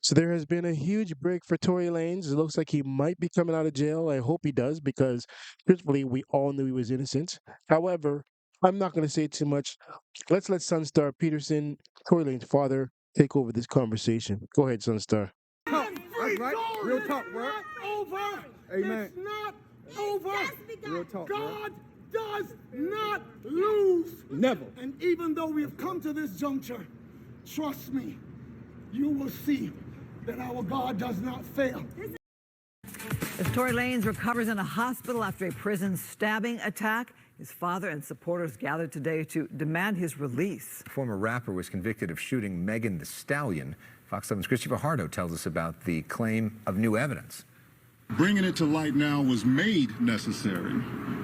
So there has been a huge break for Tory Lanez. It looks like he might be coming out of jail. I hope he does because, truthfully, we all knew he was innocent. However, I'm not going to say too much. Let's let Sunstar Peterson, Tory Lanez's father, take over this conversation. Go ahead, Sunstar. Talk. That's right. Real talk, bro. Over. Amen. It's not over. Real talk, bro. God does not lose. Never. And even though we have come to this juncture, trust me, you will see that our God does not fail. As Tory Lanez recovers in a hospital after a prison stabbing attack, his father and supporters gathered today to demand his release. Former rapper was convicted of shooting Megan Thee Stallion. Fox 7's Christopher Hardo tells us about the claim of new evidence. Bringing it to light now was made necessary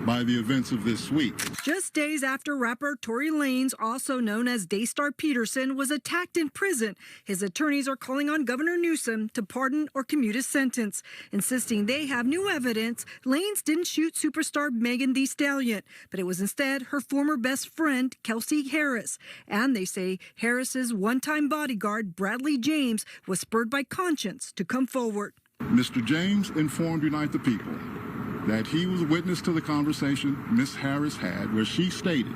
by the events of this week. Just days after rapper Tory Lanez, also known as Daystar Peterson, was attacked in prison, his attorneys are calling on Governor Newsom to pardon or commute his sentence, insisting they have new evidence Lanez didn't shoot superstar Megan Thee Stallion, but it was instead her former best friend, Kelsey Harris. And they say Harris's one-time bodyguard, Bradley James, was spurred by conscience to come forward. Mr. James informed Unite the People that he was witness to the conversation Miss Harris had where she stated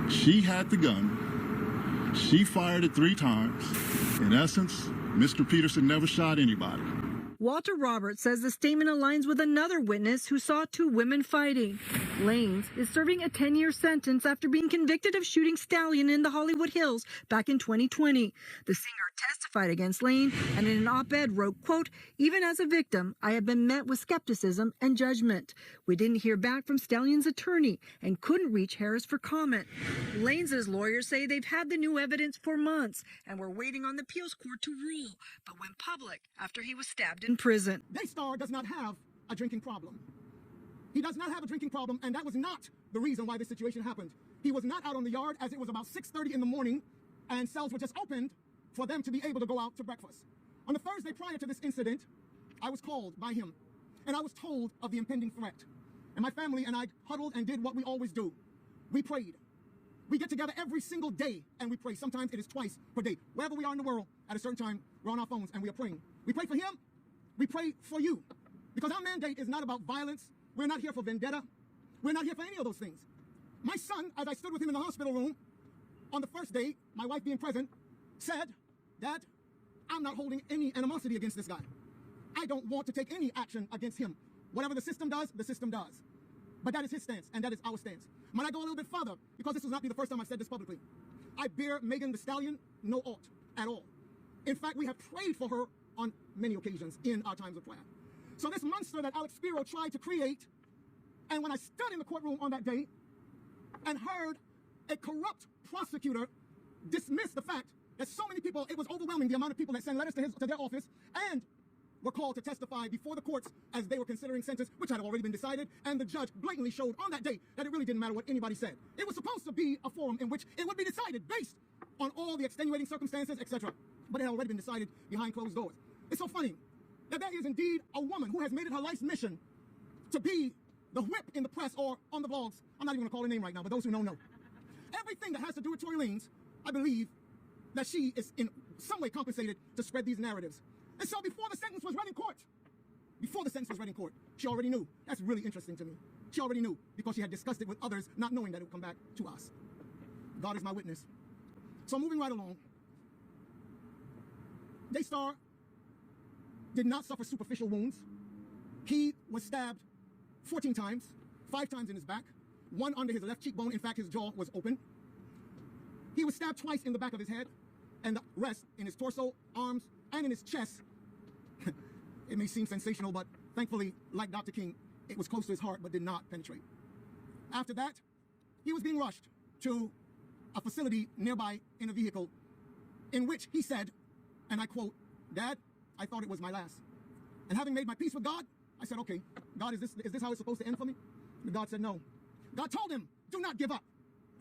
she had the gun, she fired it 3 times. In essence, Mr. Peterson never shot anybody. Walter Roberts says the statement aligns with another witness who saw 2 women fighting. Lanez is serving a 10-year sentence after being convicted of shooting Stallion in the Hollywood Hills back in 2020. The singer testified against Lanez and in an op-ed wrote, quote, "Even as a victim, I have been met with skepticism and judgment. We didn't hear back from Stallion's attorney and couldn't reach Harris for comment." Lanez's lawyers say they've had the new evidence for months and were waiting on the appeals court to rule, but went public after he was stabbed in prison. Daystar does not have a drinking problem. He does not have a drinking problem, and that was not the reason why this situation happened. He was not out on the yard as it was about 6:30 in the morning, and cells were just opened for them to be able to go out to breakfast. On the Thursday prior to this incident, I was called by him, and I was told of the impending threat. And my family and I huddled and did what we always do. We prayed. We get together every single day and we pray. Sometimes it is twice per day. Wherever we are in the world, at a certain time, we're on our phones and we are praying. We pray for him. We pray for you. Because our mandate is not about violence. We're not here for vendetta. We're not here for any of those things. My son, as I stood with him in the hospital room on the first day, my wife being present, said, "Dad, I'm not holding any animosity against this guy. I don't want to take any action against him. Whatever the system does, the system does." But that is his stance, and that is our stance. Might I go a little bit further? Because this will not be the first time I've said this publicly. I bear Megan Thee Stallion no ought at all. In fact, we have prayed for her on many occasions in our times of prayer. So this monster that Alex Spiro tried to create, and when I stood in the courtroom on that day and heard a corrupt prosecutor dismiss the fact that so many people, it was overwhelming the amount of people that sent letters to their office and were called to testify before the courts as they were considering sentence, which had already been decided, and the judge blatantly showed on that day that it really didn't matter what anybody said. It was supposed to be a forum in which it would be decided based on all the extenuating circumstances, etc. But it had already been decided behind closed doors. It's so funny that there is indeed a woman who has made it her life's mission to be the whip in the press or on the blogs. I'm not even going to call her name right now, but those who know. Everything that has to do with Tory Lanez, I believe that she is in some way compensated to spread these narratives. And so before the sentence was read in court, she already knew. That's really interesting to me. She already knew because she had discussed it with others, not knowing that it would come back to us. God is my witness. So moving right along, Daystar did not suffer superficial wounds. He was stabbed 14 times, 5 times in his back, 1 under his left cheekbone. In fact, his jaw was open. He was stabbed twice in the back of his head, and the rest in his torso, arms, and in his chest. It may seem sensational, but thankfully, like Dr. King, it was close to his heart but did not penetrate. After that, he was being rushed to a facility nearby in a vehicle in which he said, and I quote, "Dad, I thought it was my last. And having made my peace with God, I said, okay, God, is this how it's supposed to end for me?" And God said no. God told him, "Do not give up,"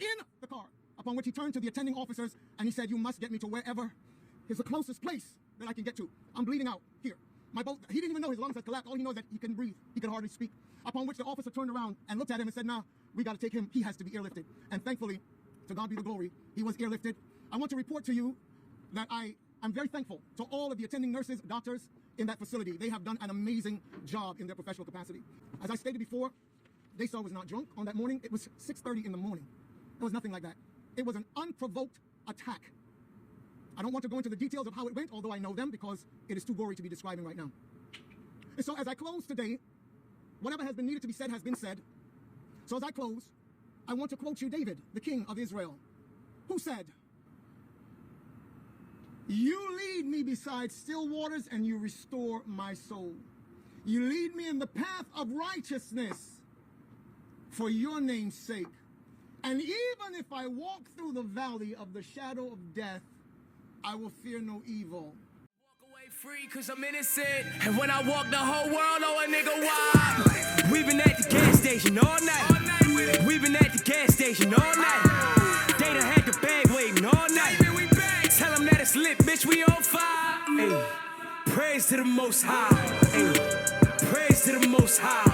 in the car, upon which he turned to the attending officers and he said, "You must get me to wherever is the closest place that I can get to. I'm bleeding out here." He didn't even know his lungs had collapsed. All he knows is that he couldn't breathe. He could hardly speak. Upon which the officer turned around and looked at him and said, "Nah, we got to take him. He has to be airlifted." And thankfully, to God be the glory, he was airlifted. I want to report to you that I I'm very thankful to all of the attending nurses, doctors in that facility. They have done an amazing job in their professional capacity. As I stated before, Daystar was not drunk on that morning. It was 6:30 in the morning. It was nothing like that. It was an unprovoked attack. I don't want to go into the details of how it went, although I know them, because it is too gory to be describing right now. And so as I close today, whatever has been needed to be said has been said. So as I close, I want to quote you David, the king of Israel, who said, "You lead me beside still waters and you restore my soul. You lead me in the path of righteousness for your name's sake. And even if I walk through the valley of the shadow of death, I will fear no evil." Walk away free cause I'm innocent. And when I walk the whole world, oh a nigga wild. We've been at the gas station all night. We've been at the gas station all night. They done had the bag waiting all night. Tell them that it's lit, bitch, we on fire. Ay. Praise to the Most High. Ay. Praise to the Most High.